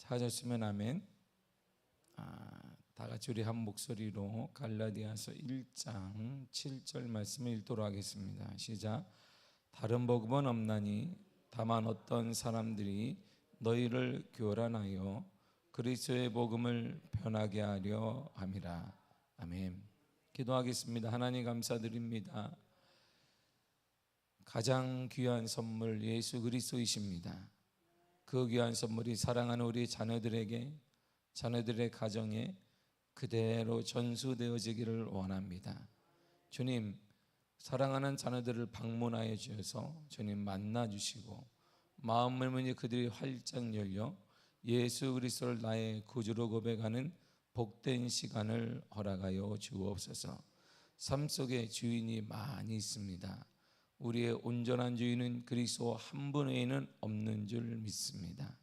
찾았으면 아멘. 다 같이 우리 한 목소리로 갈라디아서 1장 7절 말씀을 읽도록 하겠습니다. 시작. 다른 복음은 없나니 다만 어떤 사람들이 너희를 교란하여 그리스도의 복음을 변하게 하려 함이라. 아멘. 기도하겠습니다. 하나님 감사드립니다. 가장 귀한 선물 예수 그리스도이십니다. 그 귀한 선물이 사랑하는 우리 자녀들에게, 자녀들의 가정에 그대로 전수되어지기를 원합니다. 주님, 사랑하는 자녀들을 방문하여 주셔서 주님 만나 주시고 마음의 문이 그들이 활짝 열려 예수 그리스도를 나의 구주로 고백하는 복된 시간을 허락하여 주옵소서. 삶 속에 주인이 많이 있습니다. 우리의 온전한 주인은 그리스도 한 분 외에는 없는 줄 믿습니다.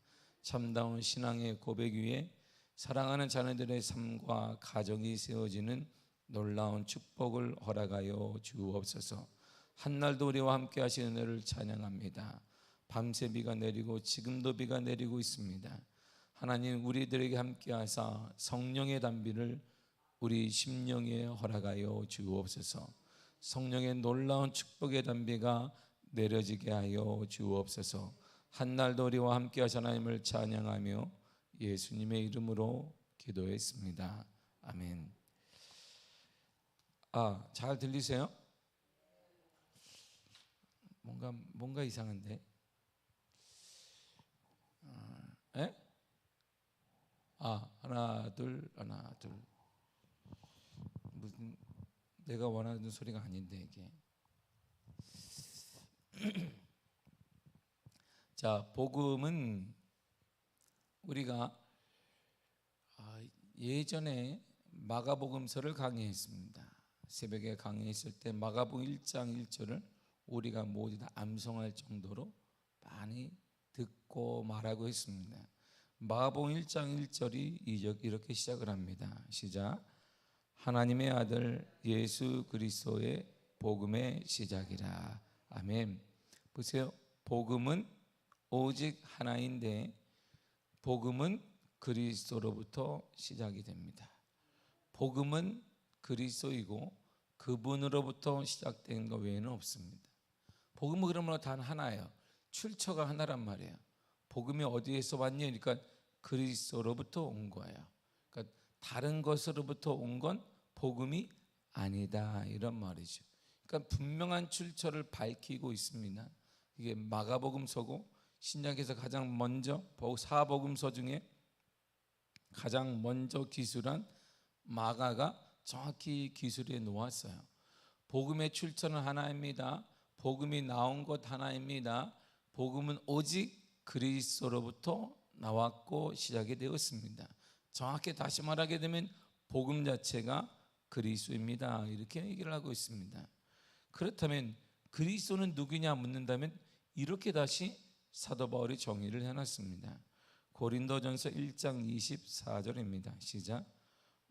참다운 신앙의 고백 위에 사랑하는 자녀들의 삶과 가정이 세워지는 놀라운 축복을 허락하여 주옵소서. 한날도 우리와 함께 하신 은혜를 찬양합니다. 밤새 비가 내리고 지금도 비가 내리고 있습니다. 하나님, 우리들에게 함께 하사 성령의 단비를 우리 심령에 허락하여 주옵소서. 성령의 놀라운 축복의 단비가 내려지게 하여 주옵소서. 한날도 우리와 함께 하신 하나님을 찬양하며 예수님의 이름으로 기도했습니다. 아멘. 잘 들리세요? 뭔가 이상한데? 하나 둘. 무슨 내가 원하는 소리가 아닌데 이게. 자, 복음은 우리가 예전에 마가복음서를 강의했습니다. 새벽에 강의했을 때 마가복음 1장 1절을 우리가 모두 다 암송할 정도로 많이 듣고 말하고 했습니다. 마가복음 1장 1절이 이렇게 시작을 합니다. 시작. 하나님의 아들 예수 그리스도의 복음의 시작이라. 아멘. 보세요. 복음은 오직 하나인데 복음은 그리스도로부터 시작이 됩니다. 복음은 그리스도이고 그분으로부터 시작된 것 외에는 없습니다. 복음은 그러면 단 하나예요. 출처가 하나란 말이에요. 복음이 어디에서 왔냐? 그러니까 그리스도로부터 온 거예요. 그러니까 다른 것으로부터 온 건 복음이 아니다, 이런 말이죠. 그러니까 분명한 출처를 밝히고 있습니다. 이게 마가복음서고 신약에서 가장 먼저 사복음서 중에 가장 먼저 기술한 마가가 정확히 기술해 놓았어요. 복음의 출처는 하나입니다. 복음이 나온 것 하나입니다. 복음은 오직 그리스도로부터 나왔고 시작이 되었습니다. 정확히 다시 말하게 되면 복음 자체가 그리스도입니다. 이렇게 얘기를 하고 있습니다. 그렇다면 그리스도는 누구냐 묻는다면 이렇게 다시 사도 바울이 정의를 해놨습니다. 고린도전서 1장 24절입니다. 시작.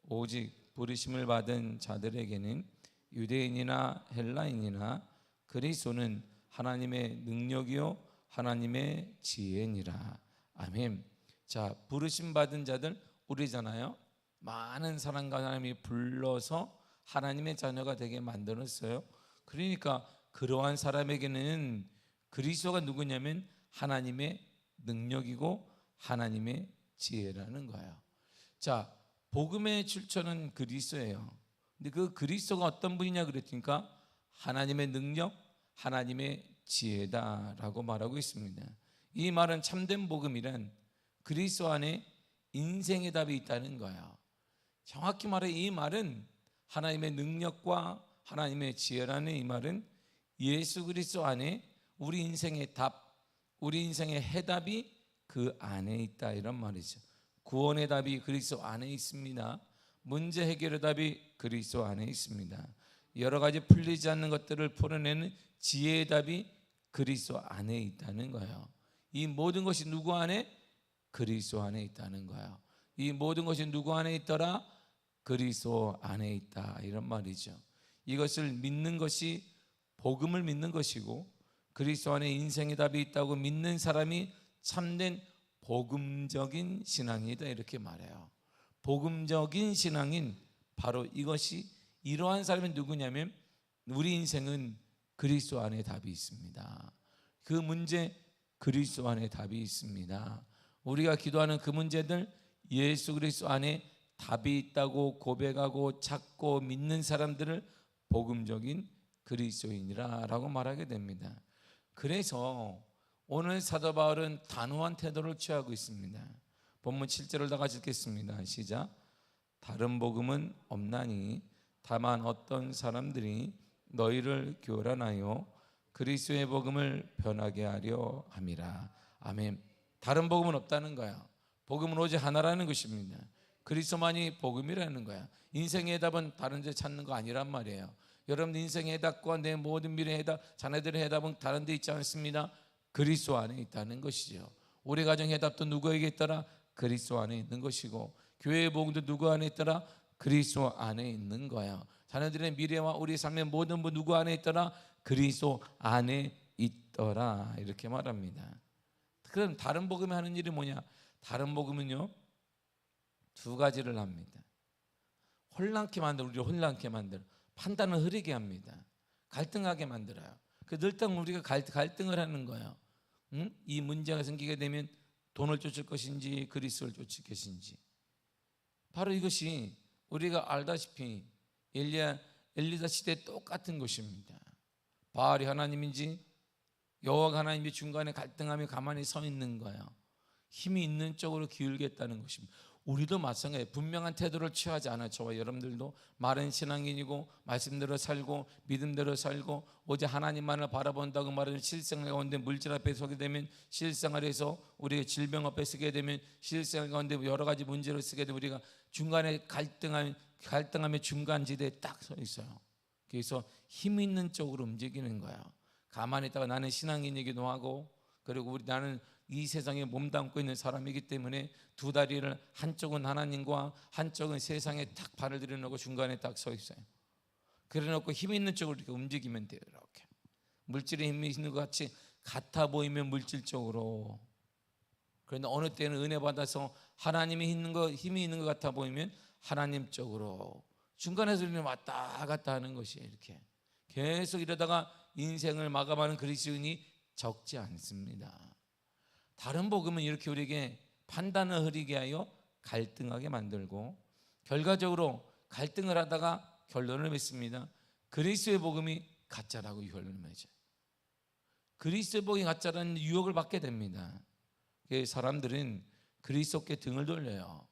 오직 부르심을 받은 자들에게는 유대인이나 헬라인이나 그리스도는 하나님의 능력이요 하나님의 지혜니라. 아멘. 자, 부르심 받은 자들 우리잖아요. 많은 사람과 하나님이 불러서 하나님의 자녀가 되게 만들었어요. 그러니까 그러한 사람에게는 그리스도가 누구냐면 하나님의 능력이고 하나님의 지혜라는 거예요. 자, 복음의 출처는 그리스도예요. 근데 그 그리스도가 어떤 분이냐 그랬으니까 하나님의 능력, 하나님의 지혜다라고 말하고 있습니다. 이 말은 참된 복음이란 그리스도 안에 인생의 답이 있다는 거예요. 정확히 말해 이 말은 하나님의 능력과 하나님의 지혜라는 이 말은 예수 그리스도 안에 우리 인생의 답, 우리 인생의 해답이 그 안에 있다, 이런 말이죠. 구원의 답이 그리스도 안에 있습니다. 문제 해결의 답이 그리스도 안에 있습니다. 여러 가지 풀리지 않는 것들을 풀어내는 지혜의 답이 그리스도 안에 있다는 거예요. 이 모든 것이 누구 안에? 그리스도 안에 있다는 거예요. 이 모든 것이 누구 안에 있더라? 그리스도 안에 있다, 이런 말이죠. 이것을 믿는 것이 복음을 믿는 것이고 그리스도 안에 인생의 답이 있다고 믿는 사람이 참된 복음적인 신앙이다 이렇게 말해요. 복음적인 신앙인 바로 이것이 이러한 사람이 누구냐면 우리 인생은 그리스도 안에 답이 있습니다. 그 문제 그리스도 안에 답이 있습니다. 우리가 기도하는 그 문제들 예수 그리스도 안에 답이 있다고 고백하고 찾고 믿는 사람들을 복음적인 그리스도인이라고 말하게 됩니다. 그래서 오늘 사도 바울은 단호한 태도를 취하고 있습니다. 본문 7절을 다 같이 읽겠습니다. 시작. 다른 복음은 없나니 다만 어떤 사람들이 너희를 교란하여 그리스도의 복음을 변하게 하려 함이라. 아멘. 다른 복음은 없다는 거야. 복음은 오직 하나라는 것입니다. 그리스도만이 복음이라는 거야. 인생의 해답은 다른 데 찾는 거 아니란 말이에요. 여러분 인생의 해답과 내 모든 미래의 해답, 자녀들의 해답은 다른 데 있지 않습니다. 그리스도 안에 있다는 것이죠. 우리 가정의 해답도 누구에게 있더라? 그리스도 안에 있는 것이고, 교회의 복음도 누구 안에 있더라? 그리스도 안에 있는 거야. 자녀들의 미래와 우리 삶의 모든 것 누구 안에 있더라? 그리스도 안에 있더라 이렇게 말합니다. 그럼 다른 복음이 하는 일이 뭐냐? 다른 복음은요 두 가지를 합니다. 혼란케 만들어, 우리를 혼란케 만들어, 판단을 흐리게 합니다. 갈등하게 만들어요. 늘 우리가 갈등을 하는 거예요. 이 문제가 생기게 되면 돈을 쫓을 것인지 그리스도를 쫓을 것인지. 바로 이것이 우리가 알다시피 엘리사 시대 똑같은 것입니다. 바알이 하나님인지 여호와가 하나님이 중간에 갈등하며 가만히 서 있는 거예요. 힘이 있는 쪽으로 기울겠다는 것입니다. 우리도 마찬가지예요. 분명한 태도를 취하지 않아요. 저와 여러분들도 마른 신앙인이고 말씀대로 살고 믿음대로 살고 오직 하나님만을 바라본다고 말하는 실생활 가운데 물질 앞에 서게 되면 실생활에서 우리가 질병 앞에 서게 되면 실생활 가운데 여러 가지 문제를 쓰게 되면 우리가 중간에 갈등하며 중간지대에 딱 서 있어요. 그래서 힘 있는 쪽으로 움직이는 거예요. 가만히 있다가 나는 신앙인이기도 하고 그리고 나는 이 세상에 몸담고 있는 사람이기 때문에 두 다리를 한쪽은 하나님과 한쪽은 세상에 딱 발을 들여놓고 중간에 딱 서 있어요. 그래놓고 힘 있는 쪽으로 이렇게 움직이면 돼요. 이렇게 물질에 힘이 있는 것 같이 같아 보이면 물질적으로, 그런데 어느 때는 은혜 받아서 하나님이 힘이 있는 것 같아 보이면 하나님 쪽으로, 중간에서 우리는 왔다 갔다 하는 것이에요. 이렇게 계속 이러다가 인생을 마감하는 그리스도인이 적지 않습니다. 다른 복음은 이렇게 우리에게 판단을 흐리게 하여 갈등하게 만들고, 결과적으로 갈등을 하다가 결론을 맺습니다. 그리스도의 복음이 가짜라고 결론을 맺어요. 그리스도의 복음이 가짜라는 유혹을 받게 됩니다. 사람들은 그리스도께 등을 돌려요.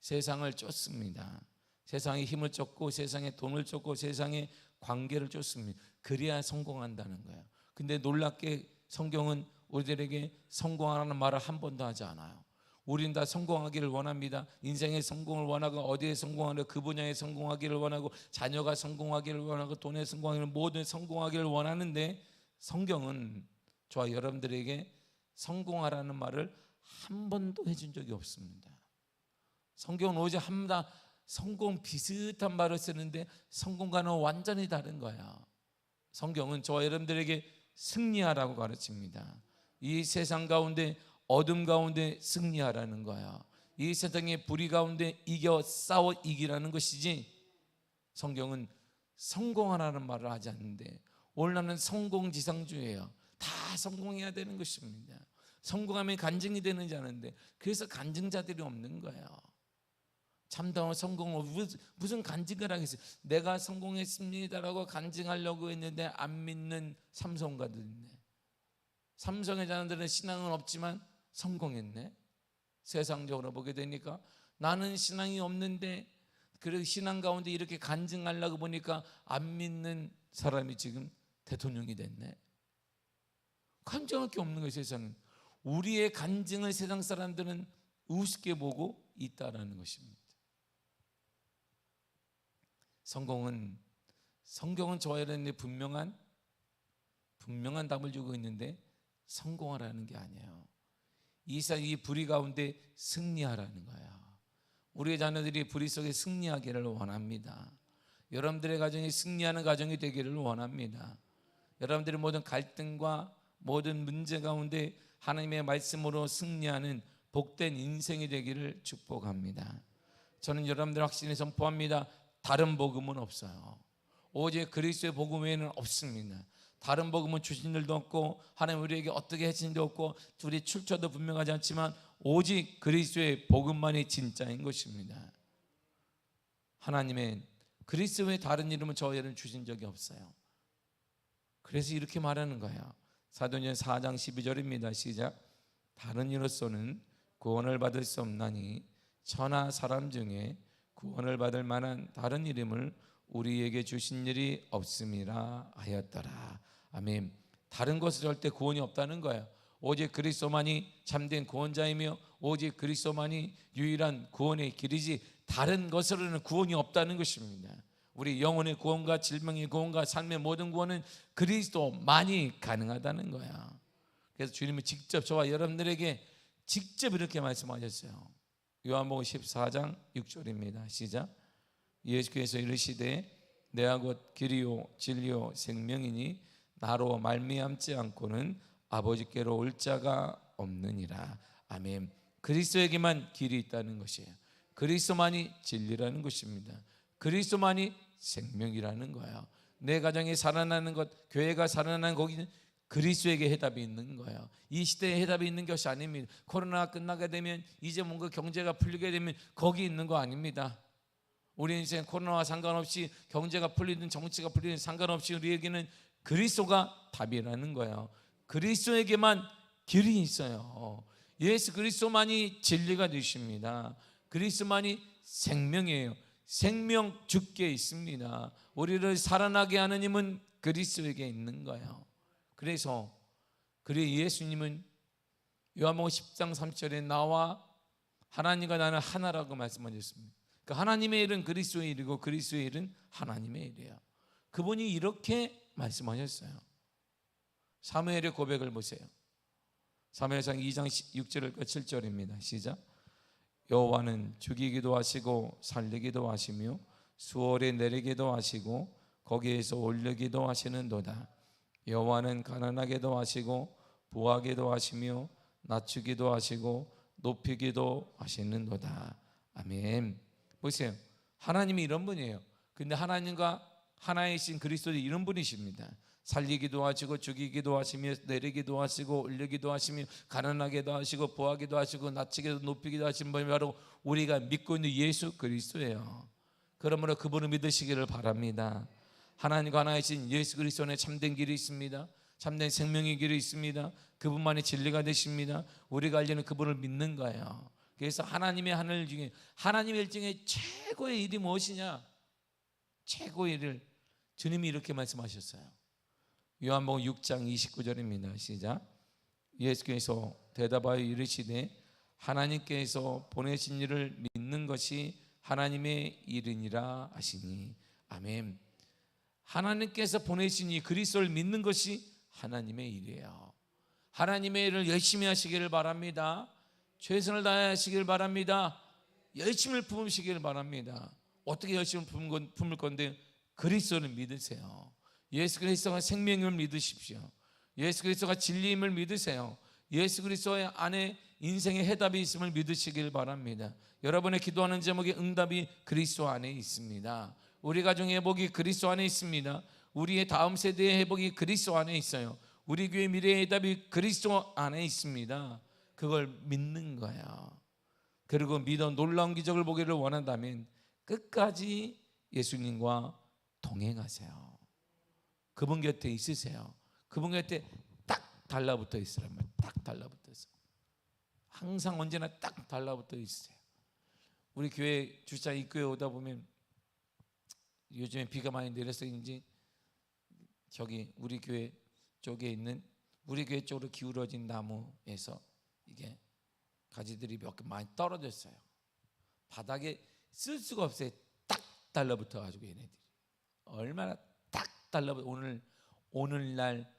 세상을 쫓습니다. 세상의 힘을 쫓고 세상의 돈을 쫓고 세상의 관계를 쫓습니다. 그래야 성공한다는 거예요. 근데 놀랍게 성경은 우리들에게 성공하라는 말을 한 번도 하지 않아요. 우리는 다 성공하기를 원합니다. 인생의 성공을 원하고 어디에 성공하려 그 분야에 성공하기를 원하고 자녀가 성공하기를 원하고 돈에 성공하기를 모든 성공하기를 원하는데, 성경은 저와 여러분들에게 성공하라는 말을 한 번도 해준 적이 없습니다. 성경은 오직 한다 성공 비슷한 말을 쓰는데 성공과는 완전히 다른 거야. 성경은 저와 여러분들에게 승리하라고 가르칩니다. 이 세상 가운데 어둠 가운데 승리하라는 거야. 이 세상의 불의 가운데 싸워 이기라는 것이지, 성경은 성공하라는 말을 하지 않는데 오늘 나는 성공지상주의예요. 다 성공해야 되는 것입니다. 성공하면 간증이 되는지 아는데 그래서 간증자들이 없는 거예요. 참다운 성공을 무슨 간증을 하겠어요. 내가 성공했습니다라고 간증하려고 했는데 안 믿는 삼성가들 있네. 삼성의 자녀들은 신앙은 없지만 성공했네. 세상적으로 보게 되니까 나는 신앙이 없는데 그래도 신앙 가운데 이렇게 간증하려고 보니까 안 믿는 사람이 지금 대통령이 됐네. 간증할 게 없는 거예요. 세상은. 우리의 간증을 세상 사람들은 우습게 보고 있다라는 것입니다. 성경은 저와 여러분의 분명한 답을 주고 있는데 성공하라는 게 아니에요. 이 불의 가운데 승리하라는 거예요. 우리의 자녀들이 불의 속에 승리하기를 원합니다. 여러분들의 가정이 승리하는 가정이 되기를 원합니다. 여러분들의 모든 갈등과 모든 문제 가운데 하나님의 말씀으로 승리하는 복된 인생이 되기를 축복합니다. 저는 여러분들 확신에 선포합니다. 다른 복음은 없어요. 오직 그리스도의 복음 외에는 없습니다. 다른 복음은 주신 일도 없고 하나님 우리에게 어떻게 하신 일도 없고 둘이 출처도 분명하지 않지만 오직 그리스도의 복음만이 진짜인 것입니다. 하나님의 그리스도의 다른 이름은 저희를 주신 적이 없어요. 그래서 이렇게 말하는 거예요. 사도행전 4장 12절입니다. 시작. 다른 이로서는 구원을 받을 수 없나니 천하 사람 중에 구원을 받을 만한 다른 이름을 우리에게 주신 일이 없음이라 하였더라. 아멘. 다른 것은 절대 구원이 없다는 거예요. 오직 그리스도만이 참된 구원자이며 오직 그리스도만이 유일한 구원의 길이지 다른 것으로는 구원이 없다는 것입니다. 우리 영혼의 구원과 질병의 구원과 삶의 모든 구원은 그리스도만이 가능하다는 거야. 그래서 주님은 직접 저와 여러분들에게 직접 이렇게 말씀하셨어요. 요한복음 14장 6절입니다. 시작. 예수께서 이르시되 내가 곧 길이요 진리요 생명이니 나로 말미암지 않고는 아버지께로 올 자가 없느니라. 아멘. 그리스도에게만 길이 있다는 것이에요. 그리스도만이 진리라는 것입니다. 그리스도만이 생명이라는 거예요. 내 가정이 살아나는 것, 교회가 살아나는 거기는 그리스도에게 해답이 있는 거예요. 이 시대에 해답이 있는 것이 아닙니다. 코로나가 끝나게 되면 이제 뭔가 경제가 풀리게 되면 거기 있는 거 아닙니다. 우리 인생 코로나와 상관없이 경제가 풀리든 정치가 풀리든 상관없이 우리에게는 그리스도가 답이라는 거예요. 그리스도에게만 길이 있어요. 예수 그리스도만이 진리가 되십니다. 그리스도만이 생명이에요. 생명 주께 있습니다. 우리를 살아나게 하는 힘은 그리스도에게 있는 거예요. 그래서 예수님은 요한복음 10장 3절에 나와 하나님과 나는 하나라고 말씀하셨습니다. 그러니까 하나님의 일은 그리스도의 일이고 그리스도의 일은 하나님의 일이에요. 그분이 이렇게 말씀하셨어요. 사무엘의 고백을 보세요. 사무엘상 2장 6절과 7절입니다. 시작. 여호와는 죽이기도 하시고 살리기도 하시며 수월에 내리기도 하시고 거기에서 올리기도 하시는도다. 여호와는 가난하게도 하시고 부하게도 하시며 낮추기도 하시고 높이기도 하시는도다. 아멘. 보세요. 하나님이 이런 분이에요. 근데 하나님과 하나이신 그리스도는 이런 분이십니다. 살리기도 하시고 죽이기도 하시며 내리기도 하시고 올리기도 하시며 가난하게도 하시고 부하기도 하시고 낮추기도 높이기도 하신 분이 바로 우리가 믿고 있는 예수 그리스도예요. 그러므로 그분을 믿으시기를 바랍니다. 하나님과 하나이신 예수 그리스도 안에 참된 길이 있습니다. 참된 생명의 길이 있습니다. 그분만이 진리가 되십니다. 우리가 알려는 그분을 믿는 거예요. 그래서 하나님의 하늘 중에 하나님의 일 중에 최고의 일이 무엇이냐? 최고의 일을 주님이 이렇게 말씀하셨어요. 요한복음 6장 29절입니다. 시작. 예수께서 대답하여 이르시되 하나님께서 보내신 일을 믿는 것이 하나님의 일이니라 하시니. 아멘. 하나님께서 보내신 이 그리스도를 믿는 것이 하나님의 일이에요. 하나님의 일을 열심히 하시기를 바랍니다. 최선을 다하시길 바랍니다. 열심을 품으시기를 바랍니다. 어떻게 열심을 품을 건데 그리스도를 믿으세요. 예수 그리스도가 생명임을 믿으십시오. 예수 그리스도가 진리임을 믿으세요. 예수 그리스도의 안에 인생의 해답이 있음을 믿으시길 바랍니다. 여러분의 기도하는 제목의 응답이 그리스도 안에 있습니다. 우리 가정의 회복이 그리스도 안에 있습니다. 우리의 다음 세대의 회복이 그리스도 안에 있어요. 우리 교회 미래의 해답이 그리스도 안에 있습니다. 그걸 믿는 거예요. 그리고 믿어 놀라운 기적을 보기를 원한다면 끝까지 예수님과 동행하세요. 그분 곁에 있으세요. 그분 곁에 딱 달라붙어 있으란 말이에요. 딱 달라붙어 있어요. 항상 언제나 딱 달라붙어 있으세요. 우리 교회 주차 입구에 오다 보면 요즘에 비가 많이 내려서인지 저기 우리 교회 쪽에 있는 우리 교회 쪽으로 기울어진 나무에서 이게 가지들이 몇 개 많이 떨어졌어요. 바닥에 쓸 수가 없어요. 딱 달라붙어 가지고 얘네들이 얼마나 딱 달라붙어. 오늘날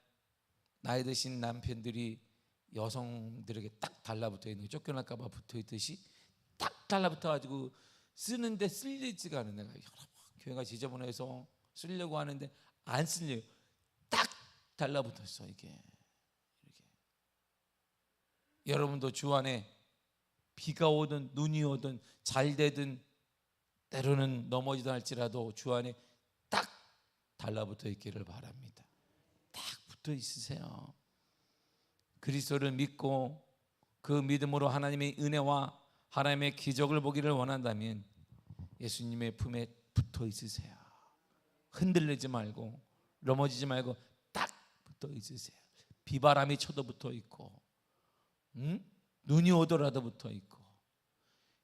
나이 드신 남편들이 여성들에게 딱 달라붙어 있는 거 쫓겨날까 봐 붙어 있듯이 딱 달라붙어 가지고 쓰는데 쓸리지가 않은 내가 교회가 지저분해서 쓰려고 하는데 안 쓸려요. 딱 달라붙었어 이게. 이렇게. 여러분도 주 안에 비가 오든 눈이 오든 잘 되든 때로는 넘어지다 할지라도 주 안에 딱 달라붙어 있기를 바랍니다. 딱 붙어 있으세요. 그리스도를 믿고 그 믿음으로 하나님의 은혜와 하나님의 기적을 보기를 원한다면 예수님의 품에 붙어 있으세요. 흔들리지 말고 넘어지지 말고 딱 붙어 있으세요. 비바람이 쳐도 붙어 있고, 눈이 오더라도 붙어 있고,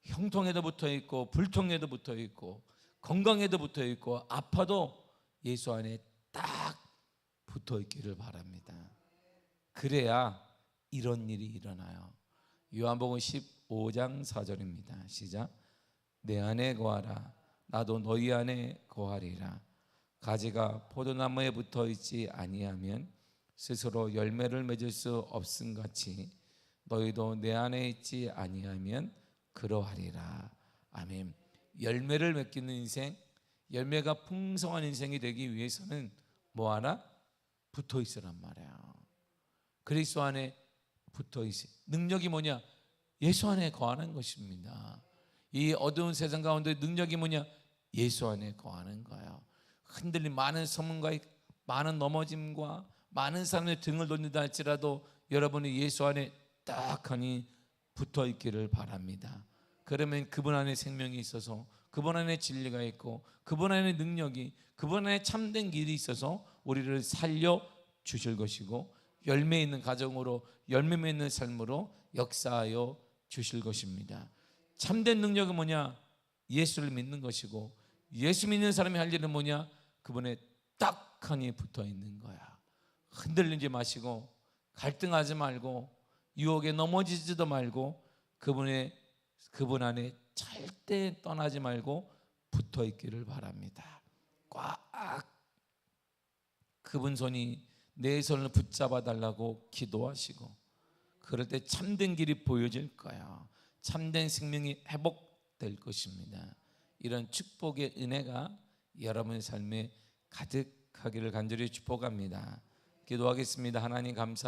형통에도 붙어 있고, 불통에도 붙어 있고, 건강에도 붙어 있고, 아파도 예수 안에 딱 붙어 있기를 바랍니다. 그래야 이런 일이 일어나요. 요한복음 15장 4절입니다. 시작. 내 안에 거하라. 나도 너희 안에 거하리라. 가지가 포도나무에 붙어 있지 아니하면 스스로 열매를 맺을 수 없음 같이 너희도 내 안에 있지 아니하면 그러하리라. 아멘. 열매를 맺기는 인생, 열매가 풍성한 인생이 되기 위해서는 뭐 하나? 붙어 있으란 말이야. 그리스도 안에 붙어 있어. 능력이 뭐냐? 예수 안에 거하는 것입니다. 이 어두운 세상 가운데 능력이 뭐냐? 예수 안에 거하는 거예요. 흔들림, 많은 소문과 많은 넘어짐과 많은 사람의 등을 돌린다 할지라도 여러분이 예수 안에 딱하니 붙어 있기를 바랍니다. 그러면 그분 안에 생명이 있어서, 그분 안에 진리가 있고, 그분 안에 능력이, 그분 안에 참된 길이 있어서 우리를 살려 주실 것이고, 열매 있는 가정으로, 열매 맺는 삶으로 역사하여 주실 것입니다. 참된 능력은 뭐냐? 예수를 믿는 것이고, 예수 믿는 사람이 할 일은 뭐냐? 그분에 딱하니 붙어 있는 거야. 흔들리지 마시고, 갈등하지 말고, 유혹에 넘어지지도 말고, 그분 안에 절대 떠나지 말고 붙어 있기를 바랍니다. 꽉 그분 손이 내 손을 붙잡아 달라고 기도하시고, 그럴 때 참된 길이 보여질 거야. 참된 생명이 회복될 것입니다. 이런 축복의 은혜가 여러분의 삶에 가득하기를 간절히 축복합니다. 기도하겠습니다. 하나님 감사